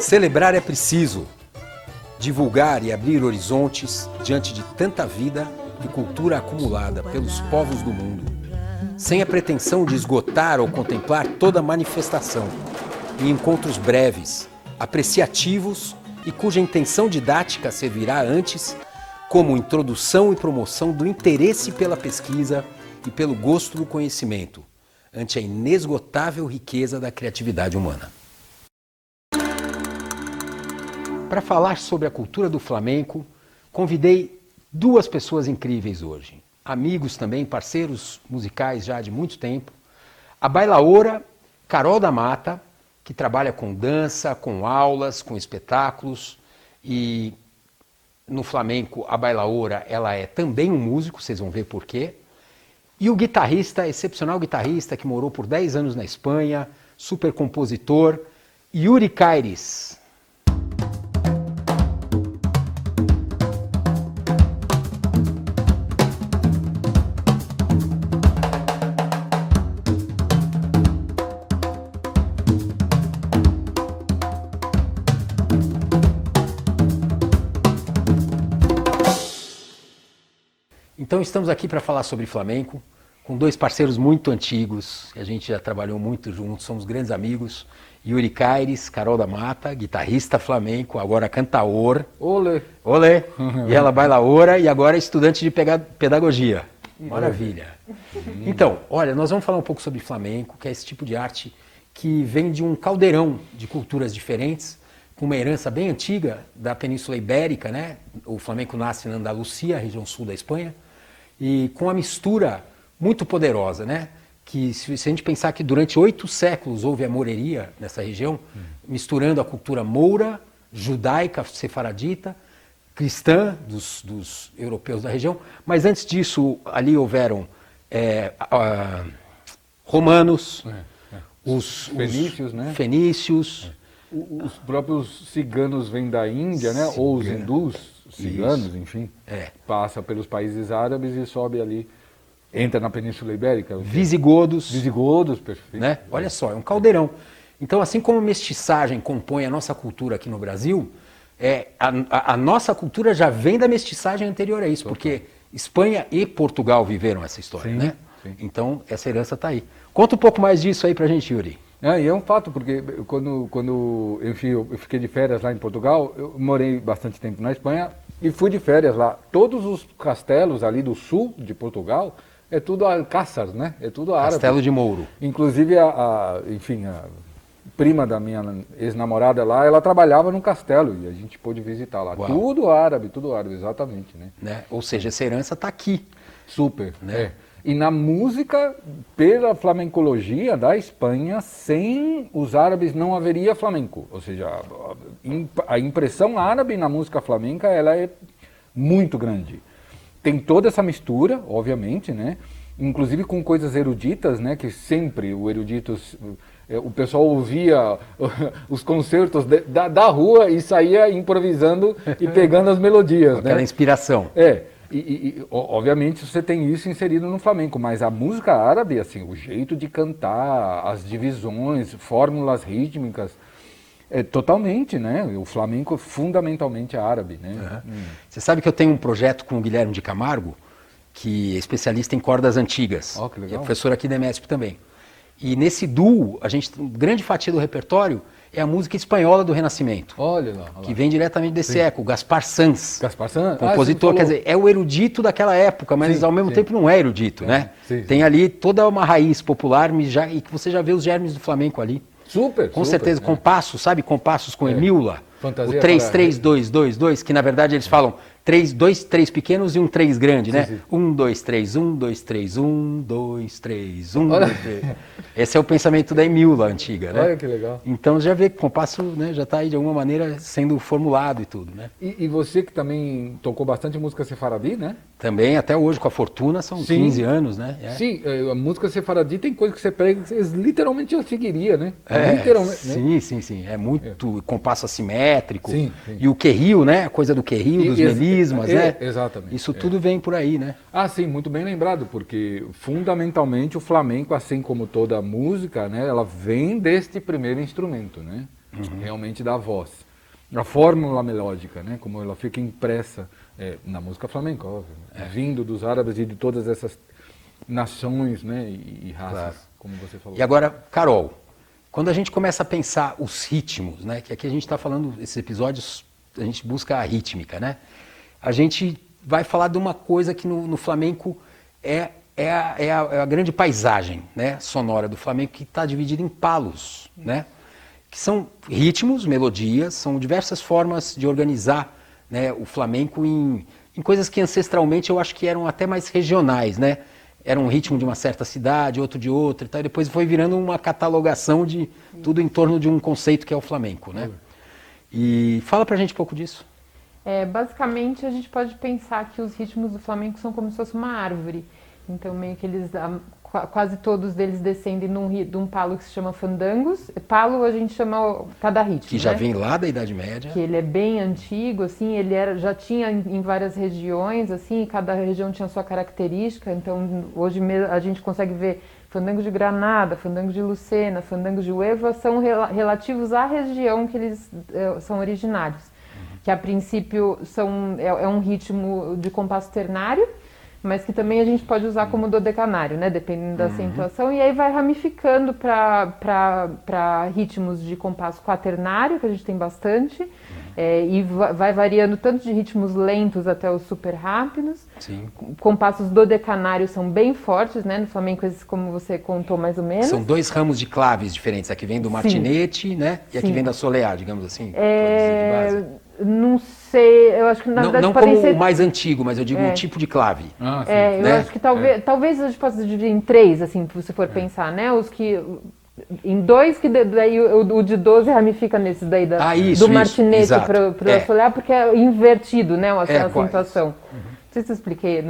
Celebrar é preciso, divulgar e abrir horizontes diante de tanta vida e cultura acumulada pelos povos do mundo, sem a pretensão de esgotar ou contemplar toda manifestação, em encontros breves, apreciativos e cuja intenção didática servirá antes como introdução e promoção do interesse pela pesquisa e pelo gosto do conhecimento, ante a inesgotável riqueza da criatividade humana. Para falar sobre a cultura do flamenco, convidei duas pessoas incríveis hoje. Amigos também, parceiros musicais já de muito tempo. A bailaora Carol da Mata, que trabalha com dança, com aulas, com espetáculos. E no flamenco, a bailaora, ela é também um músico, vocês vão ver por quê. E o guitarrista, excepcional guitarrista, que morou por 10 anos na Espanha, super compositor, Yuri Caires. Então estamos aqui para falar sobre flamenco, com dois parceiros muito antigos, que a gente já trabalhou muito juntos, somos grandes amigos. Yuri Caires, Carol da Mata, guitarrista flamenco, agora cantaor. Olê! Olê! E ela bailaora e agora estudante de pedagogia. Maravilha! Então, olha, nós vamos falar um pouco sobre flamenco, que é esse tipo de arte que vem de um caldeirão de culturas diferentes, com uma herança bem antiga da Península Ibérica, né? O flamenco nasce na Andalucia, região sul da Espanha, e com uma mistura muito poderosa, né? Que se a gente pensar que durante 8 séculos houve a moreria nessa região, misturando a cultura moura, judaica, sefaradita, cristã dos europeus da região, mas antes disso ali houveram romanos, os fenícios, né? Fenícios. Os próprios ciganos vêm da Índia, né? Ou os hindus, ciganos, enfim. Passa pelos países árabes e sobe ali, entra na Península Ibérica. Visigodos. Visigodos, perfeito. Né? Olha só, é um caldeirão. Então, assim como a mestiçagem compõe a nossa cultura aqui no Brasil, a nossa cultura já vem da mestiçagem anterior a isso, porque Espanha e Portugal viveram essa história, né? Sim. Então, essa herança está aí. Conta um pouco mais disso aí pra gente, Yuri. E é um fato, porque quando enfim, eu fiquei de férias lá em Portugal, eu morei bastante tempo na Espanha e fui de férias lá. Todos os castelos ali do sul de Portugal é tudo alcáçar, né? É tudo árabe. Castelo de Mouro. Inclusive, a prima da minha ex-namorada lá, ela trabalhava num castelo e a gente pôde visitar lá. Uau. Tudo árabe, exatamente, né? Ou seja, essa herança está aqui. Super, né? E na música, pela flamencologia da Espanha, sem os árabes não haveria flamenco. Ou seja, a impressão árabe na música flamenca, ela é muito grande. Tem toda essa mistura, obviamente, né? Inclusive com coisas eruditas, né? Que sempre o pessoal ouvia os concertos da rua e saía improvisando e pegando as melodias, Aquela inspiração. E, obviamente, você tem isso inserido no flamenco, mas a música árabe, assim, o jeito de cantar, as divisões, fórmulas rítmicas, totalmente, né? O flamenco é fundamentalmente árabe, né? Você sabe que eu tenho um projeto com o Guilherme de Camargo, que é especialista em cordas antigas. Que legal. E é professor aqui da EMESP também. E nesse duo, grande fatia do repertório é a música espanhola do Renascimento. Olha lá. Que vem diretamente desse eco, Gaspar Sanz. Gaspar Sanz? Compositor, quer dizer, é o erudito daquela época, mas ao mesmo tempo não é erudito, né? Tem ali toda uma raiz popular e que você já vê os germes do flamenco ali. Com certeza, compassos, sabe? Compassos com Emílula. Fantasia o 3-3-2-2-2, que na verdade eles falam 2 3 pequenos e um 3 grande, né? 1, 2, 3, 1, 2, 3, 1, 2, 3, 1, 2, 3. Esse é o pensamento da Emílula antiga, né? Olha que legal. Então já vê que o compasso, né, já está aí de alguma maneira sendo formulado e tudo, né? E você que também tocou bastante música sefaradi, né? Também, até hoje, com a Fortuna, são 15 anos, né? Sim, a música sefaradi tem coisa que você pega que você literalmente eu seguiria, né? Literalmente, sim. É muito compasso assimétrico. E o querril, né? A coisa do querril, dos melismas, né? Exatamente. Isso tudo vem por aí, né? Sim, muito bem lembrado, porque fundamentalmente o flamenco, assim como toda a música, né? Ela vem deste primeiro instrumento, né? realmente da voz. A fórmula melódica, né, como ela fica impressa na música flamenca, óbvio, né, vindo dos árabes e de todas essas nações, né, e raças, como você falou. E agora, Carol, quando a gente começa a pensar os ritmos, né, que aqui a gente está falando, esses episódios, a gente busca a rítmica, né, a gente vai falar de uma coisa que no flamenco é a grande paisagem, né, sonora do flamenco, que está dividida em palos, né, que são ritmos, melodias, são diversas formas de organizar, né, o flamenco em coisas que ancestralmente eu acho que eram até mais regionais, né? Era um ritmo de uma certa cidade, outro de outra e tal, e depois foi virando uma catalogação de tudo em torno de um conceito que é o flamenco, né? E fala pra gente um pouco disso. Basicamente a gente pode pensar que os ritmos do flamenco são como se fosse uma árvore. Então meio que eles, quase todos deles descendem de um palo que se chama fandangos. Palo a gente chama cada ritmo, que já vem lá da Idade Média. Que ele é bem antigo, assim, já tinha em várias regiões, assim, e cada região tinha a sua característica. Então hoje a gente consegue ver fandangos de Granada, fandangos de Lucena, fandangos de Huelva, são relativos à região que eles são originários. Que a princípio é um ritmo de compasso ternário, mas que também a gente pode usar como dodecanário, né? Dependendo da acentuação, e aí vai ramificando para ritmos de compasso quaternário, que a gente tem bastante, e vai variando tanto de ritmos lentos até os super rápidos. Sim. Compassos dodecanários são bem fortes, né? No flamenco, esses, como você contou mais ou menos. São dois ramos de claves diferentes, a que vem do martinete, né? E a que vem da soleá, digamos assim. Não sei, eu acho que na verdade não podem como ser... o mais antigo, mas eu digo um tipo de clave. Eu acho que talvez a gente possa dividir em três, assim, se você for pensar, né? Os que... Em dois, que daí o de 12 ramifica nesses daí do martinete para o soleá, porque é invertido, né? A acentuação. Não sei se eu expliquei,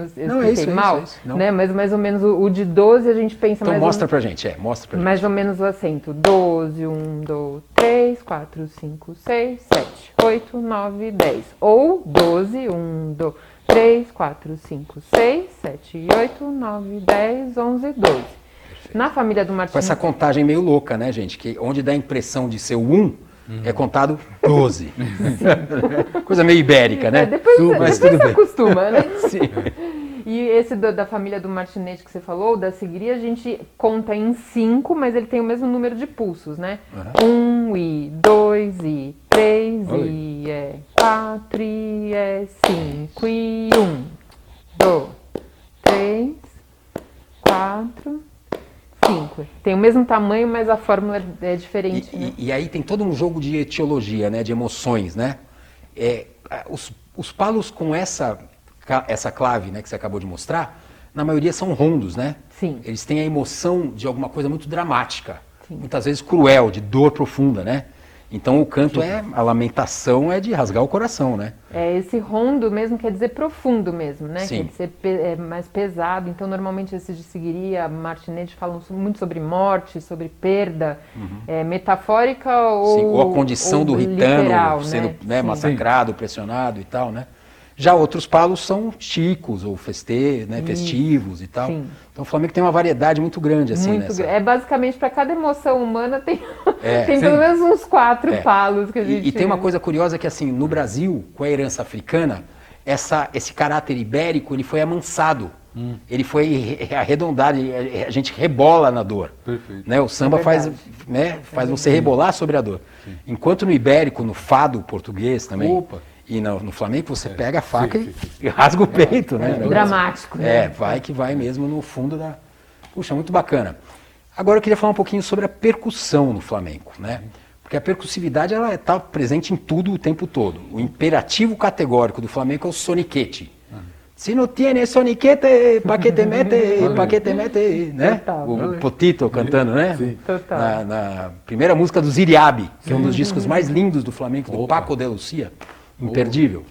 mal, isso, né? Mas mais ou menos o de 12 a gente pensa então mais mostra pra gente, mostra pra gente. Mais ou menos o acento. 12, 1, 2, 3, 4, 5, 6, 7, 8, 9, 10. Ou 12, 1, 2, 3, 4, 5, 6, 7, 8, 9, 10, 11, 12. Na família do Martinete... Com essa contagem meio louca, né, gente? Que onde dá a impressão de ser o 1, é contado 12. Coisa meio ibérica, né? Depois você acostuma, né? Sim. E esse da família do martinete que você falou, da seguiria, a gente conta em 5, mas ele tem o mesmo número de pulsos, né? 1 e 2 e 3 e 4 e 5 e 1, 2, 3, 4... 5. Tem o mesmo tamanho, mas a fórmula é diferente. E aí tem todo um jogo de etiologia, né, de emoções, né? Os palos com essa clave, né, que você acabou de mostrar, na maioria são rondos, né? Sim. Eles têm a emoção de alguma coisa muito dramática, muitas vezes cruel, de dor profunda, né? Então o canto a lamentação é de rasgar o coração, né? Esse rondo mesmo quer dizer profundo mesmo, né? Sim. Quer dizer mais pesado. Então normalmente esses de seguiria, martinete, falam muito sobre morte, sobre perda, metafórica ou a condição do ritano literal, sendo né? Massacrado, pressionado e tal, né? Já outros palos são chicos ou festivos e tal. Sim. Então o Flamengo tem uma variedade muito grande assim nessa. Basicamente para cada emoção humana tem pelo menos uns 4 palos que a gente... E tem uma coisa curiosa que assim, no Brasil, com a herança africana, esse caráter ibérico ele foi amansado. Ele foi arredondado, a gente rebola na dor. Perfeito. Né? O samba faz você rebolar sobre a dor. Sim. Enquanto no ibérico, no fado português também, e no flamenco você pega a faca e rasga o peito. Né? Dramático. Né? Vai mesmo no fundo da... Puxa, muito bacana. Agora eu queria falar um pouquinho sobre a percussão no flamenco, né? Porque a percussividade ela está presente em tudo o tempo todo. O imperativo categórico do flamenco é o soniquete. Se não tiene soniquete, pa que te mete, né? O Potito cantando, né? Sim. Na primeira música do Ziriabe, que é um dos discos mais lindos do flamenco, do Paco de Lucia, imperdível.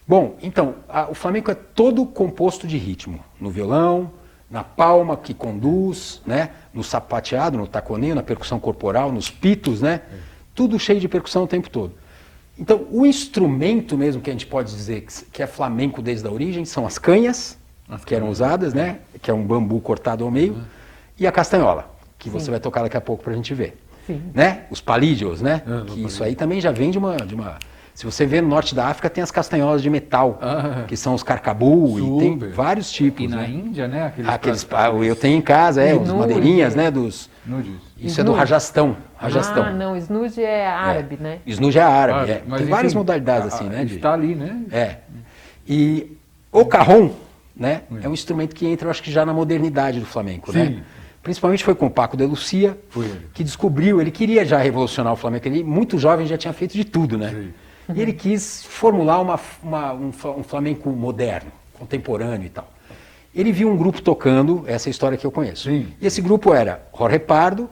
Bom, então, o flamenco é todo composto de ritmo, no violão, na palma que conduz, né? No sapateado, no taconeio, na percussão corporal, nos pitos, né? Tudo cheio de percussão o tempo todo. Então, o instrumento mesmo que a gente pode dizer que é flamenco desde a origem são as canhas, que eram usadas, né? Que é um bambu cortado ao meio, e a castanhola, que você vai tocar daqui a pouco para a gente ver. Sim. né? Os palídeos, né? Los Que isso aí também já vem de uma... Se você vê no norte da África, tem as castanholas de metal, que são os carcabu, e tem Super. vários tipos, E na né? Índia, né? Eu tenho em casa, os Snood. madeirinhas, né? Dos... Nudes. Isso é do Snood. Rajastão. Rajastão. Ah, não, Snood é árabe, né? Snood é árabe, Ah, mas Tem várias enfim, modalidades assim, né? Está ali, né? E o cajón, né? É um instrumento que entra, eu acho que já na modernidade do flamenco, Sim. né? Principalmente foi com o Paco de Lucia, Foi ele. que descobriu, ele queria já revolucionar o flamenco, ele muito jovem já tinha feito de tudo, né? Sim. E ele quis formular um flamenco moderno, contemporâneo e tal. Ele viu um grupo tocando, essa é a história que eu conheço. Sim. E esse grupo era Jorge Pardo,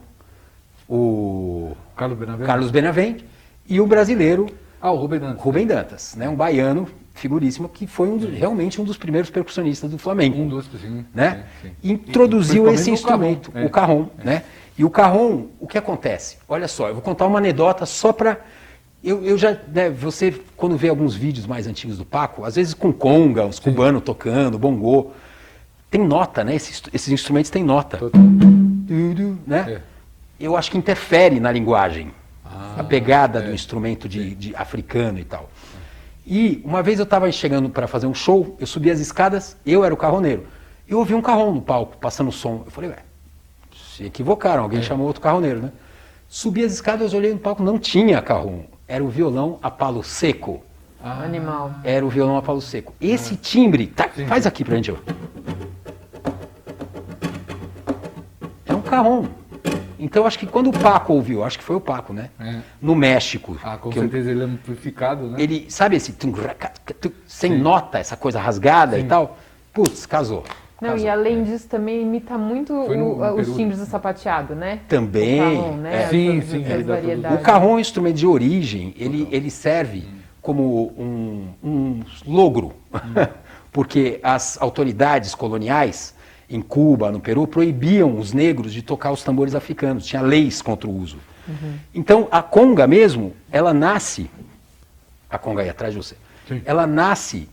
o Carlos Benavente. Carlos Benavente e o brasileiro Ah, o Rubem Dantas. Rubem Dantas, né? Um baiano figuríssimo que foi realmente um dos primeiros percussionistas do flamenco. Um dos, sim. Né? Sim, sim. Introduziu Principalmente esse o instrumento, cajón, o cajón, né? E o cajón, o que acontece? Olha só, eu vou contar uma anedota só para... Eu já, né, você, quando vê alguns vídeos mais antigos do Paco, às vezes com conga, os cubanos tocando, bongô, tem nota, né? Esses instrumentos têm nota. Total. Né? É. Eu acho que interfere na linguagem, a pegada do é. instrumento de africano e tal. E uma vez eu estava chegando para fazer um show, eu subi as escadas, eu era o carroneiro. Eu ouvi um carrom no palco, passando som. Eu falei, ué, se equivocaram, alguém chamou outro carroneiro, né? Subi as escadas, olhei no palco, não tinha carrom. Era o violão a palo seco. Animal. Era o violão a palo seco. Esse timbre, tá, faz aqui pra gente, ó. É um carrom. Então acho que quando o Paco ouviu, acho que foi o Paco, né? É. No México. Ah, com que eu- certeza ele é amplificado, né? ele, sabe esse sem nota, essa coisa rasgada e tal? Putz, casou. Não, Casou. e além disso também imita muito Foi no os Peru. timbres do sapateado, né? Também, O carrom, né? é. Sim, Essas- sim, essas ele dá todo- variedades. O carrom é um instrumento de origem, ele serve como um logro, porque as autoridades coloniais em Cuba, no Peru, proibiam os negros de tocar os tambores africanos, tinha leis contra o uso. Então a conga mesmo, ela nasce, a conga aí atrás de você, Sim. ela nasce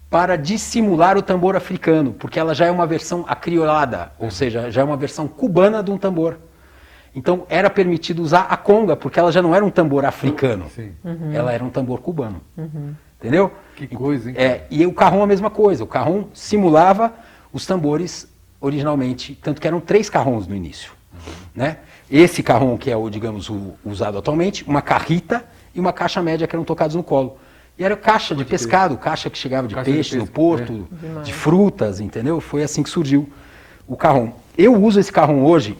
para dissimular o tambor africano, porque ela já é uma versão acriolada, ou seja, já é uma versão cubana de um tambor. Então era permitido usar a conga, porque ela já não era um tambor africano, Sim. ela era um tambor cubano. Entendeu? Que coisa, hein? E o carrom a mesma coisa, o carrom simulava os tambores originalmente, tanto que eram 3 carrons no início. Né? Esse carrom que é o, digamos, o usado atualmente, uma carrita e uma caixa média que eram tocados no colo. E era caixa de pescado, caixa que chegava de Caixa de peixe no pesca, porto, Demais. de frutas, entendeu? Foi assim que surgiu o carrom. Eu uso esse carrom hoje,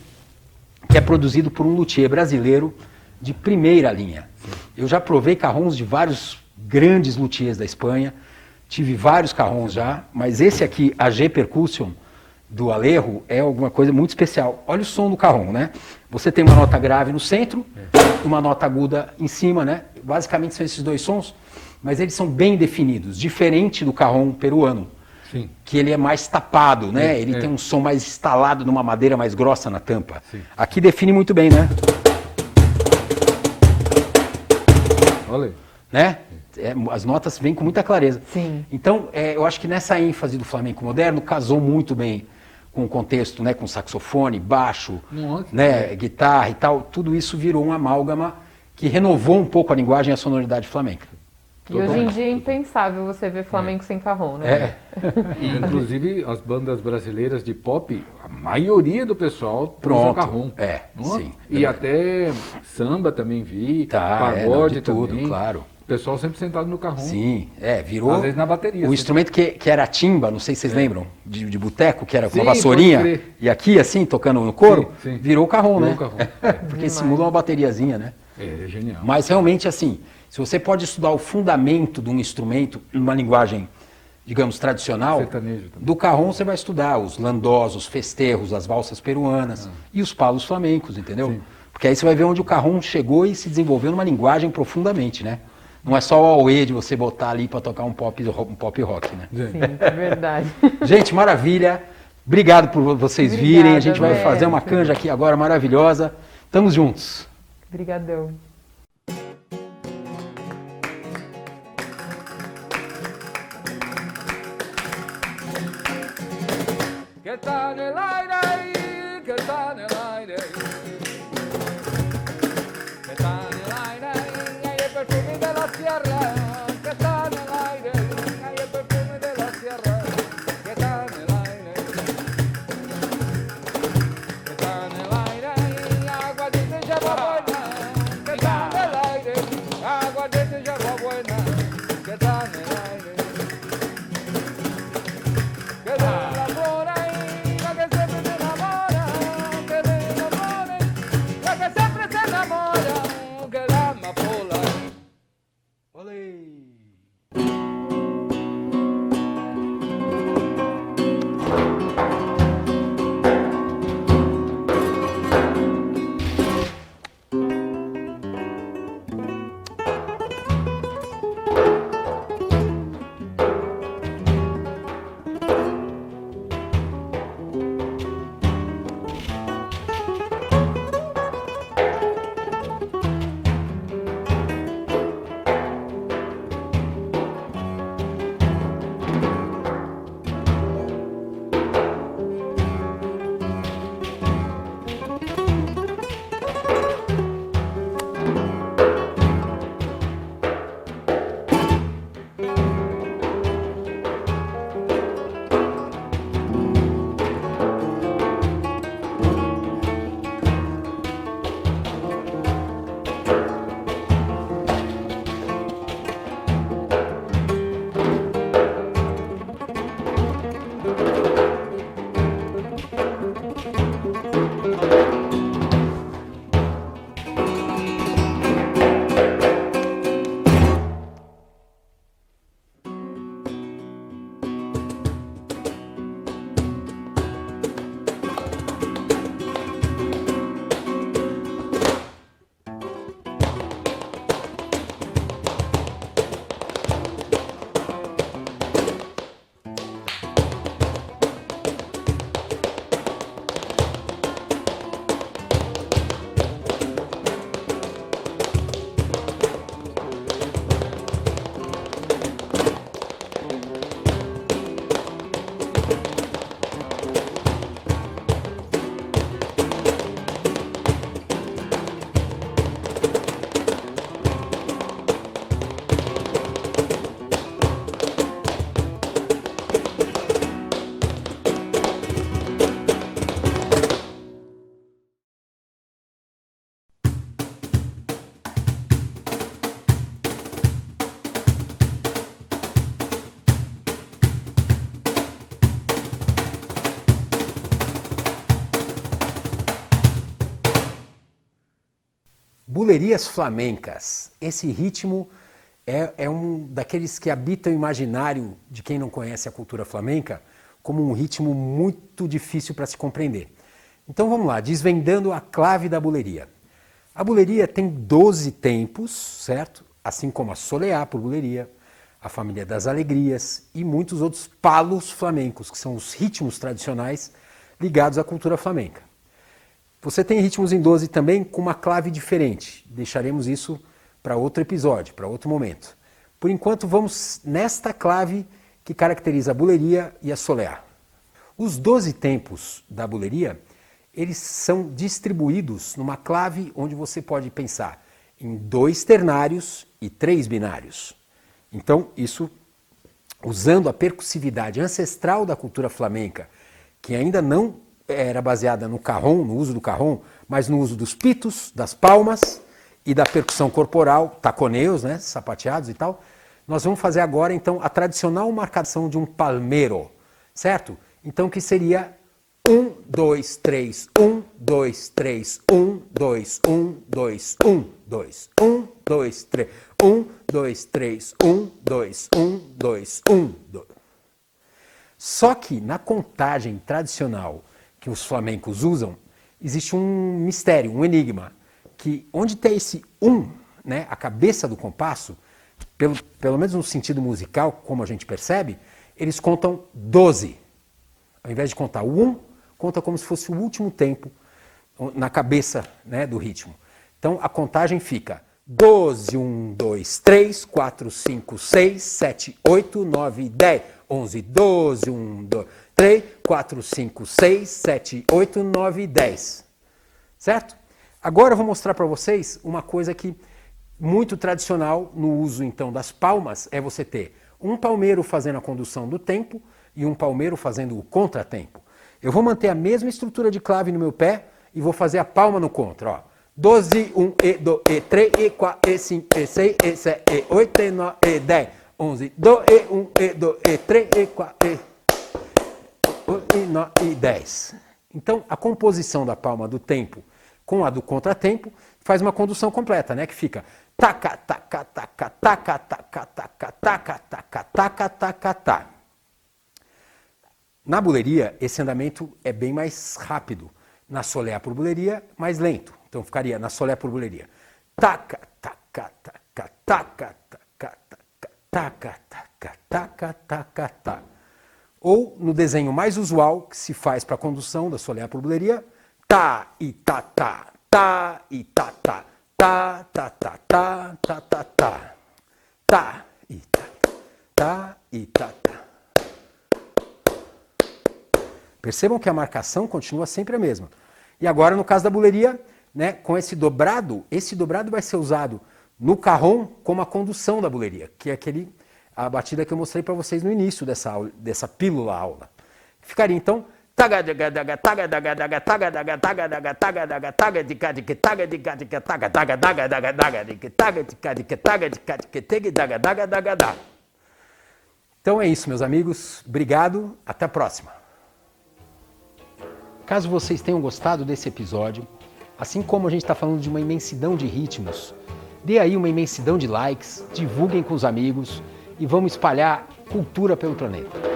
que é produzido por um luthier brasileiro de primeira linha. Eu já provei carrons de vários grandes luthiers da Espanha, tive vários carrons já, mas esse aqui, a G Percussion, do Alejo, é alguma coisa muito especial. Olha o som do carrom, né? Você tem uma nota grave no centro, uma nota aguda em cima, né? Basicamente são esses 2 sons, mas eles são bem definidos, diferente do carrom peruano, Sim. que ele é mais tapado, né? É, Ele é. tem um som mais instalado numa madeira mais grossa na tampa. Sim. Aqui define muito bem, né? Olha aí. Né? As notas vêm com muita clareza. Sim. Então, eu acho que nessa ênfase do flamenco moderno casou muito bem com o contexto, né, com saxofone, baixo, Nossa. né, guitarra e tal. Tudo isso virou uma amálgama que renovou um pouco a linguagem e a sonoridade flamenca. E hoje em dia é impensável você ver flamenco sem carrom, né? É, E, inclusive, as bandas brasileiras de pop, a maioria do pessoal usa Pronto. carrom. É, Não? sim. E até samba também vi, Tá, pagode de tudo, também. claro. O pessoal sempre sentado no carrom. Sim, virou. Às vezes na bateria, O sim. instrumento que era a timba, não sei se vocês lembram, de boteco, que era com Sim, uma vassourinha, pode crer. e aqui assim, tocando no couro, Sim, sim. virou o carrom, Virou né? o carrom. Porque Demais. simula uma bateriazinha, né? É genial. Mas realmente assim, se você pode estudar o fundamento de um instrumento numa linguagem, digamos, tradicional, Sertanejo também. do carrom você vai estudar os landós, os festejos, as valsas peruanas e os palos flamencos, entendeu? Sim. Porque aí você vai ver onde o carrom chegou e se desenvolveu numa linguagem profundamente, né? Não é só o auê de você botar ali para tocar um pop rock, né? Sim, é verdade. Gente, maravilha. Obrigado por vocês Obrigada, virem. A gente vai Bé. fazer uma canja aqui agora maravilhosa. Estamos juntos. Obrigadão. Que está en el aire, que está en el aire. bulerias flamencas. Esse ritmo é um daqueles que habita o imaginário de quem não conhece a cultura flamenca como um ritmo muito difícil para se compreender. Então vamos lá, desvendando a clave da buleria. A buleria tem 12 tempos, certo? Assim como a soleá por buleria, a família das alegrias e muitos outros palos flamencos, que são os ritmos tradicionais ligados à cultura flamenca. Você tem ritmos em 12 também com uma clave diferente. Deixaremos isso para outro episódio, para outro momento. Por enquanto vamos nesta clave que caracteriza a buleria e a soleá. Os 12 tempos da buleria, eles são distribuídos numa clave onde você pode pensar em 2 ternários e 3 binários. Então, isso, usando a percussividade ancestral da cultura flamenca, que ainda não era baseada no carrom, no uso do carrom, mas no uso dos pitos, das palmas e da percussão corporal, taconeos, né, sapateados e tal, nós vamos fazer agora, então, a tradicional marcação de um palmero, certo? Então, que seria 1, 2, 3, 1, 2, 3, 1, 2, 1, 2, 1, 2, 1, 2, 3, 1, 2, 3, 1, 2, 1, 2, 1, 2. Só que na contagem tradicional que os flamencos usam, existe um mistério, um enigma, que onde tem esse 1, né, a cabeça do compasso, pelo menos no sentido musical, como a gente percebe, eles contam 12. Ao invés de contar o 1, conta como se fosse o último tempo na cabeça, né, do ritmo. Então a contagem fica 12, 1, 2, 3, 4, 5, 6, 7, 8, 9, 10, 11, 12, 1, 2, 3, 4, 5, 6, 7, 8, 9, 10. Certo? Agora eu vou mostrar para vocês uma coisa que muito tradicional no uso então das palmas é você ter um palmeiro fazendo a condução do tempo e um palmeiro fazendo o contratempo. Eu vou manter a mesma estrutura de clave no meu pé e vou fazer a palma no contra, ó. 12, 1, E, 2, E, 3, E, 4, E, 5, E, 6, E, 7, E, 8, E, 9, E, 10, 11, 2, E, 1, E, 2, E, 3, E, 4, E, 8, E, 9 e 10. Então, a composição da palma do tempo com a do contratempo faz uma condução completa, né? Que fica taca, taca, taca, taca, taca, taca, taca, taca, taca, taca, taca. Na buleria, esse andamento é bem mais rápido. Na soleá por buleria, mais lento. Então ficaria na soleá por buleria. Taca, taca, taca, taca, taca, taca, taca, taca, taca, taca. Ou no desenho mais usual que se faz para a condução da soleá por buleria, tá e tá, tá, tá e tá, tá, tá, tá, tá, tá, tá, tá, tá, tá e tá, tá e tá, tá. Percebam que a marcação continua sempre a mesma. E agora, no caso da buleria, né, com esse dobrado vai ser usado no carrom como a condução da buleria, que é a batida que eu mostrei para vocês no início dessa pílula aula. Ficaria então então é isso, meus amigos. Obrigado. Até a próxima. Caso vocês tenham gostado desse episódio, assim como a gente está falando de uma imensidão de ritmos, dê aí uma imensidão de likes, divulguem com os amigos e vamos espalhar cultura pelo planeta.